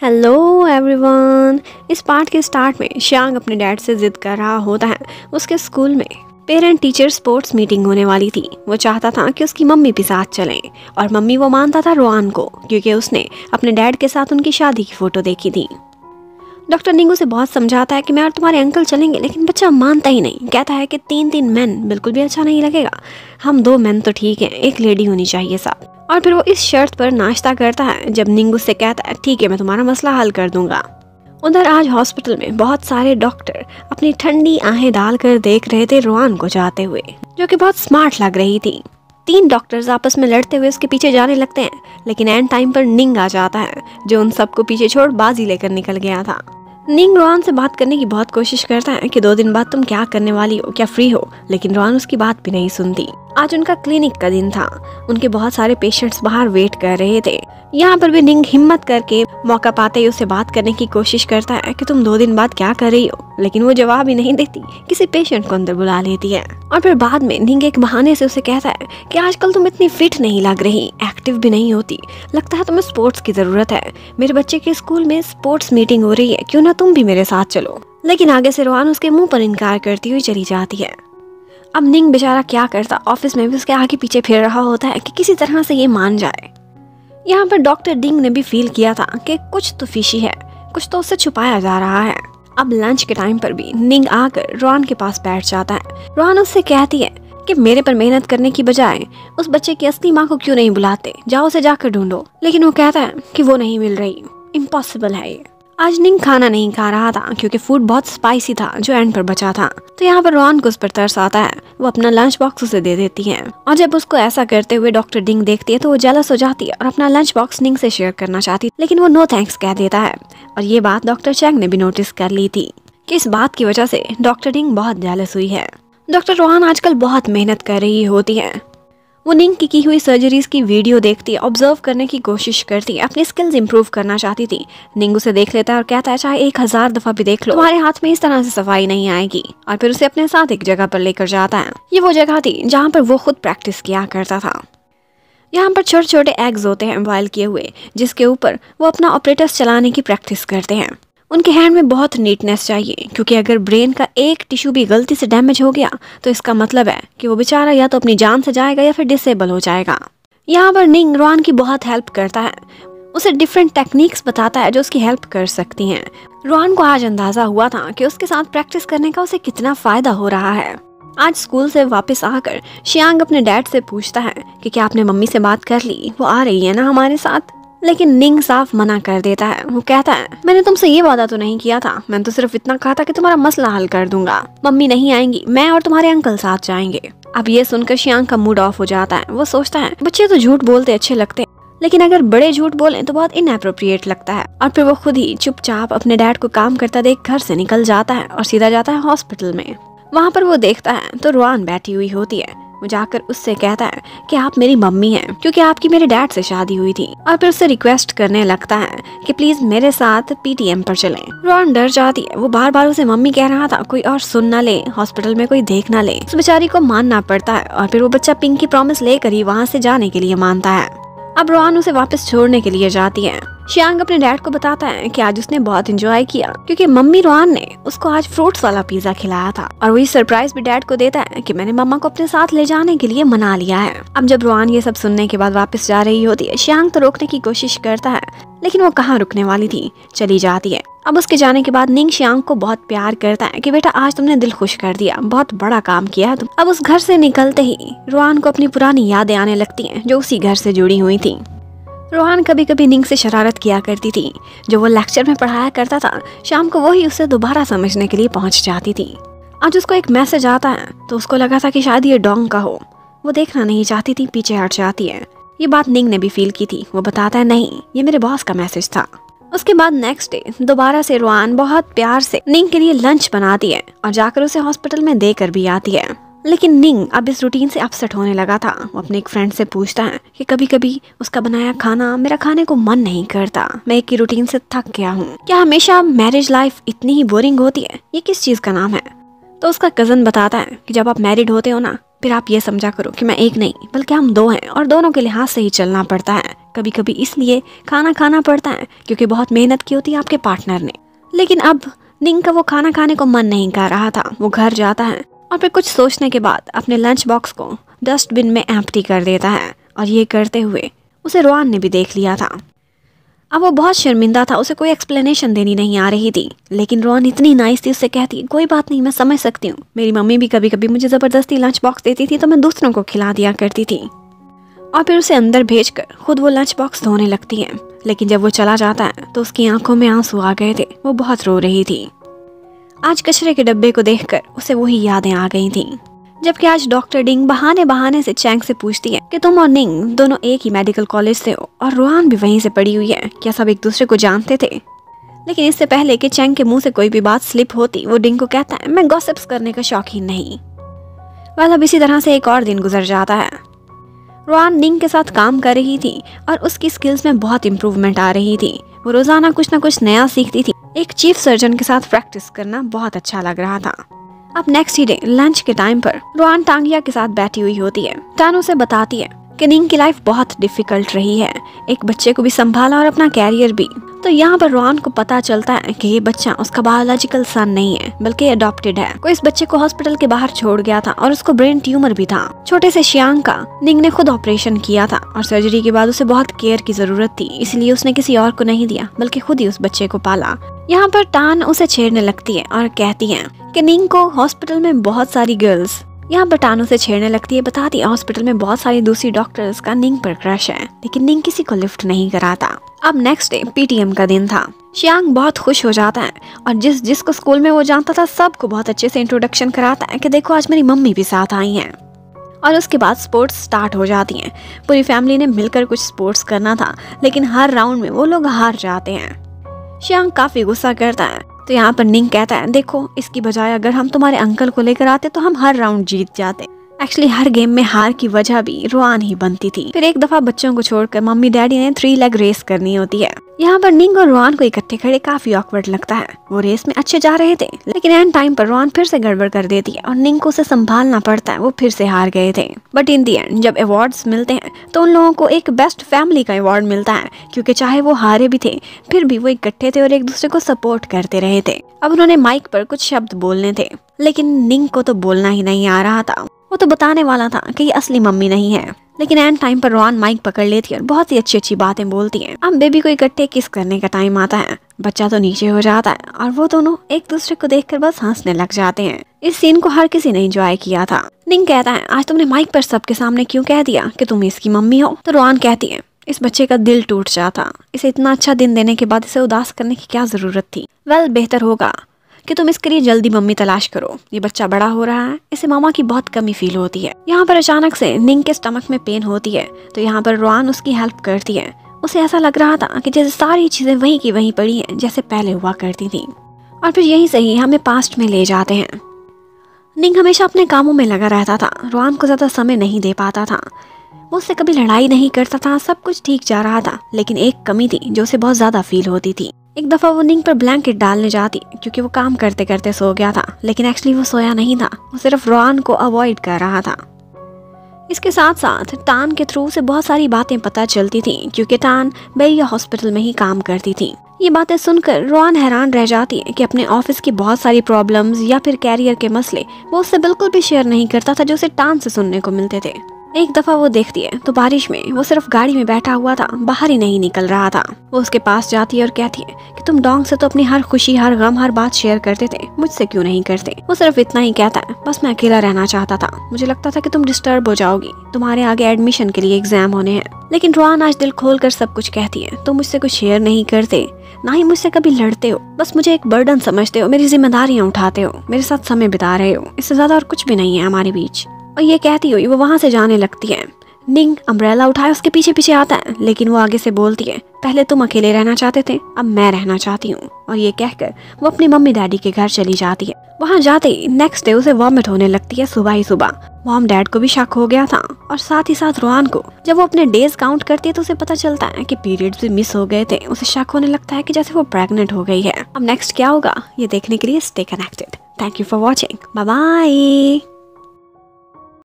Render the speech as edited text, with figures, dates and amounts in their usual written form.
Hello everyone. इस part के start में श्यांग अपने डैड से जिद कर रहा होता है। उसके स्कूल में पेरेंट टीचर स्पोर्ट्स मीटिंग होने वाली थी। वो चाहता था कि उसकी मम्मी भी साथ चलें और मम्मी वो मानता था रोआन को, क्योंकि उसने अपने डैड के साथ उनकी शादी की फ़ोटो देखी थी। डॉक्टर निंग उसे बहुत समझाता है कि मैं और तुम्हारे अंकल चलेंगे, लेकिन बच्चा मानता ही नहीं। कहता है कि तीन मैन बिल्कुल भी अच्छा नहीं लगेगा, हम 2 मैन तो ठीक हैं, एक लेडी होनी चाहिए साथ। और फिर वो इस शर्त पर नाश्ता करता है जब निंग उससे कहता है ठीक है मैं तुम्हारा मसला हल कर दूंगा। उधर आज हॉस्पिटल में बहुत सारे डॉक्टर अपनी ठंडी आहें डालकर देख रहे थे रोआन को जाते हुए, जो कि बहुत स्मार्ट लग रही थी। 3 डॉक्टर्स आपस में लड़ते हुए उसके पीछे जाने लगते हैं, लेकिन एंड टाइम पर निंग आ जाता है, जो उन सबको पीछे छोड़ बाजी लेकर निकल गया था। निंग रोआन से बात करने की बहुत कोशिश करता है कि 2 दिन बाद तुम क्या करने वाली हो, क्या फ्री हो, लेकिन रोआन उसकी बात भी नहीं सुनती। आज उनका क्लिनिक का दिन था। उनके बहुत सारे पेशेंट्स बाहर वेट कर रहे थे। यहाँ पर भी निंग हिम्मत करके मौका पाते ही उससे बात करने की कोशिश करता है कि तुम 2 दिन बाद क्या कर रही हो, लेकिन वो जवाब ही नहीं देती। किसी पेशेंट को अंदर बुला लेती है और फिर बाद में निंग एक बहाने से उसे कहता है कि आजकल तुम इतनी फिट नहीं लग रही, एक्टिव भी नहीं होती, लगता है तुम्हें स्पोर्ट्स की जरूरत है। मेरे बच्चे के स्कूल में स्पोर्ट्स मीटिंग हो रही है, क्यों ना तुम भी मेरे साथ चलो। लेकिन आगे से रोआन उसके मुंह पर इनकार करती हुई चली जाती है। अब निंग बेचारा क्या करता, ऑफिस में भी उसके आगे पीछे फिर रहा होता है कि किसी तरह से ये मान जाए। यहाँ पर डॉक्टर डिंग ने भी फील किया था कि कुछ तो फिशी है, कुछ तो उससे छुपाया जा रहा है। अब लंच के टाइम पर भी निंग आकर रोआन के पास बैठ जाता है। रोआन उससे कहती है कि मेरे पर मेहनत करने की बजाय उस बच्चे की असली माँ को क्यों नहीं बुलाते, जाओ उसे जाकर ढूंढो। लेकिन वो कहता है कि वो नहीं मिल रही, इम्पॉसिबल है ये। आज निंग खाना नहीं खा रहा था क्योंकि फूड बहुत स्पाइसी था जो एंड पर बचा था। तो यहाँ पर रोआन को उस पर तरस आता है। वो अपना लंच बॉक्स उसे दे देती है और जब उसको ऐसा करते हुए डॉक्टर डिंग देखती है तो वो जेलस हो जाती है और अपना लंच बॉक्स निंग से शेयर करना चाहती, लेकिन वो नो थैंक्स कह देता है। और ये बात डॉक्टर चैंग ने भी नोटिस कर ली थी कि इस बात की वजह से डॉक्टर डिंग बहुत जेलस हुई है। डॉक्टर रोआन आजकल बहुत मेहनत कर रही होती है। वो निंग की हुई सर्जरीज की वीडियो देखती है, ऑब्जर्व करने की कोशिश करती है, अपनी स्किल्स इंप्रूव करना चाहती थी। निंग उसे देख लेता है और कहता है चाहे 1000 दफा भी देख लो, तुम्हारे हाथ में इस तरह से सफाई नहीं आएगी। और फिर उसे अपने साथ एक जगह पर लेकर जाता है। ये वो जगह थी जहाँ पर वो खुद प्रैक्टिस किया करता था। यहाँ पर छोटे छोटे एग्स होते हैं बॉयल किए हुए, जिसके ऊपर वो अपना ऑपरेटर्स चलाने की प्रैक्टिस करते हैं। उनके हैंड में बहुत नीटनेस चाहिए, क्योंकि अगर ब्रेन का एक टिश्यू भी गलती से डैमेज हो गया तो इसका मतलब है कि वो बेचारा या तो अपनी जान से जाएगा या फिर डिसेबल हो जाएगा। यहाँ पर निंग रोआन की बहुत हेल्प करता है, उसे डिफरेंट टेक्निक्स बताता है जो उसकी हेल्प कर सकती हैं। रोआन को आज अंदाजा हुआ था कि उसके साथ प्रैक्टिस करने का उसे कितना फायदा हो रहा है। आज स्कूल से वापस आकर श्यांग अपने डैड से पूछता है कि क्या आपने मम्मी से बात कर ली, वो आ रही है ना हमारे साथ। लेकिन निंग साफ मना कर देता है। वो कहता है मैंने तुमसे ये वादा तो नहीं किया था, मैंने तो सिर्फ इतना कहा था कि तुम्हारा मसला हल कर दूंगा। मम्मी नहीं आएंगी, मैं और तुम्हारे अंकल साथ जाएंगे। अब ये सुनकर श्यांग का मूड ऑफ हो जाता है। वो सोचता है बच्चे तो झूठ बोलते अच्छे लगते हैं, लेकिन अगर बड़े झूठ बोलें तो बहुत इनएप्रोप्रिएट लगता है। और फिर वो खुद ही चुपचाप अपने डैड को काम करता देख घर से निकल जाता है और सीधा जाता है हॉस्पिटल में। वहाँ पर वो देखता है तो रोआन बैठी हुई होती है। वो जाकर उससे कहता है कि आप मेरी मम्मी हैं, क्योंकि आपकी मेरे डैड से शादी हुई थी। और फिर उससे रिक्वेस्ट करने लगता है कि प्लीज मेरे साथ पीटीएम पर चलें। रोआन डर जाती है। वो बार बार उसे मम्मी कह रहा था, कोई और सुन ना ले, हॉस्पिटल में कोई देख ना ले। उस बेचारी को मानना पड़ता है और फिर वो बच्चा पिंक की प्रॉमिस लेकर ही वहाँ से जाने के लिए मानता है। अब रोआन उसे वापस छोड़ने के लिए जाती है। श्यांग अपने डैड को बताता है कि आज उसने बहुत एंजॉय किया, क्योंकि मम्मी रोआन ने उसको आज फ्रूट्स वाला पिज्जा खिलाया था। और वही सरप्राइज भी डैड को देता है कि मैंने मम्मा को अपने साथ ले जाने के लिए मना लिया है। अब जब रोआन ये सब सुनने के बाद वापस जा रही होती है, श्यांग तो रोकने की कोशिश करता है, लेकिन वो कहाँ रुकने वाली थी, चली जाती है। अब उसके जाने के बाद निंग श्यांग को बहुत प्यार करता है कि बेटा आज तुमने दिल खुश कर दिया, बहुत बड़ा काम किया तुम। अब उस घर से निकलते ही रोआन को अपनी पुरानी यादें आने लगती हैं जो उसी घर से जुड़ी हुई थी। रोआन कभी कभी निंग से शरारत किया करती थी। जो वो लेक्चर में पढ़ाया करता था, शाम को वही उसे दोबारा समझने के लिए पहुंच जाती थी। आज उसको एक मैसेज आता है तो उसको लगा था कि शायद ये डोंग का हो। वो देखना नहीं चाहती थी, पीछे हट जाती है। ये बात निंग ने भी फील की थी। वो बताता है नहीं, ये मेरे बॉस का मैसेज था। उसके बाद नेक्स्ट डे दोबारा से रोआन बहुत प्यार से निंग के लिए लंच बनाती है और जाकर उसे हॉस्पिटल में देकर भी आती है। लेकिन निंग अब इस रूटीन से अपसेट होने लगा था। वो अपने एक फ्रेंड से पूछता है कि कभी कभी उसका बनाया खाना मेरा खाने को मन नहीं करता, मैं एक ही रूटीन से थक गया हूँ। क्या हमेशा मैरिज लाइफ इतनी ही बोरिंग होती है? ये किस चीज का नाम है? तो उसका कजन बताता है कि जब आप मैरिड होते हो ना, फिर आप ये समझा करो कि मैं एक नहीं बल्कि हम दो हैं और दोनों के लिहाज से ही चलना पड़ता है। कभी कभी इसलिए खाना खाना पड़ता है क्योंकि बहुत मेहनत की होती है आपके पार्टनर ने। लेकिन अब निंग का वो खाना खाने को मन नहीं कर रहा था। वो घर जाता है और फिर कुछ सोचने के बाद अपने लंच बॉक्स को डस्टबिन में एम्प्टी कर देता है और ये करते हुए उसे रोआन ने भी देख लिया था। अब वो बहुत शर्मिंदा था, उसे कोई एक्सप्लेनेशन देनी नहीं आ रही थी। लेकिन रोआन इतनी नाइस थी, उससे कहती कोई बात नहीं, मैं समझ सकती हूँ। मेरी मम्मी भी कभी कभी मुझे ज़बरदस्ती लंच बॉक्स देती थी तो मैं दूसरों को खिला दिया करती थी। और फिर उसे अंदर भेजकर खुद वो लंच बॉक्स धोने लगती है। लेकिन जब वो चला जाता है तो उसकी आंखों में आंसू आ गए थे। वो बहुत रो रही थी। आज कचरे के डब्बे को देखकर उसे वही यादें आ गई थी। जबकि आज डॉक्टर डिंग बहाने से चैंग से पूछती है कि तुम और निंग दोनों एक ही मेडिकल कॉलेज से हो और रोआन भी वहीं से पढ़ी हुई है, क्या सब एक दूसरे को जानते थे? लेकिन इससे पहले कि चैंग के मुंह से कोई भी बात स्लिप होती, वो डिंग को कहता है मैं गॉसिप्स करने का शौकीन नहीं। वह अब इसी तरह से एक और दिन गुजर जाता है। रोआन निंग के साथ काम कर रही थी और उसकी स्किल्स में बहुत इम्प्रूवमेंट आ रही थी। वो रोजाना कुछ न कुछ नया सीखती थी। एक चीफ सर्जन के साथ प्रैक्टिस करना बहुत अच्छा लग रहा था। अब नेक्स्ट ही डे लंच के टाइम पर रोआन टांगिया के साथ बैठी हुई होती है। टान उसे बताती है कि निंग की लाइफ बहुत डिफिकल्ट रही है, एक बच्चे को भी संभाला और अपना कैरियर भी। तो यहाँ पर रोआन को पता चलता है कि ये बच्चा उसका बायोलॉजिकल सन नहीं है बल्कि अडॉप्टेड है। कोई इस बच्चे को हॉस्पिटल के बाहर छोड़ गया था और उसको ब्रेन ट्यूमर भी था। छोटे से शियांग का निंग ने खुद ऑपरेशन किया था और सर्जरी के बाद उसे बहुत केयर की जरूरत थी, इसलिए उसने किसी और को नहीं दिया बल्कि खुद ही उस बच्चे को पाला। यहाँ पर टान उसे छेड़ने लगती है और कहती है कि निंग को हॉस्पिटल में बहुत सारी गर्ल्स, यहाँ पर टान उसे छेड़ने लगती है, बताती है हॉस्पिटल में बहुत सारी दूसरी डॉक्टर्स का निंग पर क्रश है, लेकिन निंग किसी को लिफ्ट नहीं कराता। अब नेक्स्ट डे पीटीएम का दिन था। शियांग बहुत खुश हो जाता है और जिसको स्कूल में वो जानता था सबको बहुत अच्छे से इंट्रोडक्शन कराता है कि देखो आज मेरी मम्मी भी साथ आई हैं। और उसके बाद स्पोर्ट्स स्टार्ट हो जाती हैं। पूरी फैमिली ने मिलकर कुछ स्पोर्ट्स करना था, लेकिन हर राउंड में वो लोग हार जाते हैं। शियांग काफी गुस्सा करता है। तो यहाँ पर निंग कहता है देखो इसकी बजाय अगर हम तुम्हारे अंकल को लेकर आते तो हम हर राउंड जीत जाते। एक्चुअली हर गेम में हार की वजह भी रोआन ही बनती थी। फिर एक दफा बच्चों को छोड़कर मम्मी डैडी ने 3 लेग रेस करनी होती है। यहाँ पर निंग और रोआन को इकट्ठे खड़े काफी ऑकवर्ड लगता है। वो रेस में अच्छे जा रहे थे, लेकिन एंड टाइम पर रोआन फिर से गड़बड़ कर देती है और निंग को उसे संभालना पड़ता है। वो फिर से हार गए थे। बट इन दी एंड जब अवार्ड्स मिलते हैं तो उन लोगों को एक बेस्ट फैमिली का अवार्ड मिलता है, क्योंकि चाहे वो हारे भी थे फिर भी वो इकट्ठे थे और एक दूसरे को सपोर्ट करते रहे थे। अब उन्होंने माइक पर कुछ शब्द बोलने थे, लेकिन निंग को तो बोलना ही नहीं आ रहा था। वो तो बताने वाला था कि ये असली मम्मी नहीं है, लेकिन एंड टाइम पर रोआन माइक पकड़ लेती है और बहुत ही अच्छी अच्छी बातें बोलती है। अब बेबी को इकट्ठे किस करने का टाइम आता है। बच्चा तो नीचे हो जाता है और वो दोनों एक दूसरे को देखकर बस हंसने लग जाते हैं। इस सीन को हर किसी ने एंजॉय किया था। निंग कहता है आज तुमने माइक पर सबके सामने क्यों कह दिया कि तुम इसकी मम्मी हो? तो रोआन कहती है इस बच्चे का दिल टूट जाता, इसे इतना अच्छा दिन देने के बाद इसे उदास करने की क्या जरूरत थी। वेल बेहतर होगा कि तुम इसके लिए जल्दी मम्मी तलाश करो। ये बच्चा बड़ा हो रहा है, इसे मामा की बहुत कमी फील होती है। यहाँ पर अचानक से निंग के स्टमक में पेन होती है, तो यहाँ पर रोआन उसकी हेल्प करती है। उसे ऐसा लग रहा था कि जैसे सारी चीजें वहीं की वहीं पड़ी हैं जैसे पहले हुआ करती थी। और फिर यहीं से ही हमें पास्ट में ले जाते हैं। निंग हमेशा अपने कामों में लगा रहता था, रोआन को ज्यादा समय नहीं दे पाता था। वो उससे कभी लड़ाई नहीं करता था, सब कुछ ठीक जा रहा था। लेकिन एक कमी थी जो उसे बहुत ज्यादा फील होती थी। एक दफा वो निंग पर ब्लैंकेट डालने जाती क्योंकि वो काम करते करते सो गया था, लेकिन एक्चुअली वो सोया नहीं था, वो सिर्फ रोआन को अवॉइड कर रहा था। इसके साथ साथ टान के थ्रू से बहुत सारी बातें पता चलती थी, क्योंकि टान बेरिया हॉस्पिटल में ही काम करती थी। ये बातें सुनकर रोआन हैरान रह जाती है कि अपने ऑफिस की बहुत सारी प्रॉब्लम्स या फिर कैरियर के मसले वो उससे बिल्कुल भी शेयर नहीं करता था, जो उसे टान से सुनने को मिलते थे। एक दफा वो देखती है तो बारिश में वो सिर्फ गाड़ी में बैठा हुआ था, बाहर ही नहीं निकल रहा था। वो उसके पास जाती है और कहती है कि तुम डोंग से तो अपनी हर खुशी, हर गम, हर बात शेयर करते थे, मुझसे क्यों नहीं करते? वो सिर्फ इतना ही कहता है, बस मैं अकेला रहना चाहता था, मुझे लगता था कि तुम डिस्टर्ब हो जाओगी, तुम्हारे आगे एडमिशन के लिए एग्जाम होने हैं। लेकिन रोआन आज दिल खोल कर सब कुछ कहती है, तुम मुझसे कुछ शेयर नहीं करते, ना ही मुझसे कभी लड़ते हो, बस मुझे एक बर्डन समझते हो, मेरी जिम्मेदारियां उठाते हो, मेरे साथ समय बिता रहे हो, इससे ज्यादा और कुछ भी नहीं है हमारे बीच। और ये कहती हुई वो वहाँ से जाने लगती है। निंग अम्ब्रेला उठाए उसके पीछे पीछे आता है, लेकिन वो आगे से बोलती है, पहले तुम अकेले रहना चाहते थे, अब मैं रहना चाहती हूँ। और ये कहकर वो अपनी मम्मी डैडी के घर चली जाती है। वहाँ जाते ही नेक्स्ट डे उसे वॉमिट होने लगती है सुबह ही सुबह। मॉम डैड को भी शक हो गया था और साथ ही साथ रोआन को। जब वो अपने डेज काउंट करती है तो उसे पता चलता है कि पीरियड्स भी मिस हो गए थे। उसे शक होने लगता है कि जैसे वो प्रेग्नेंट हो गई है। अब नेक्स्ट क्या होगा ये देखने के लिए stay connected. Thank you for watching, bye bye.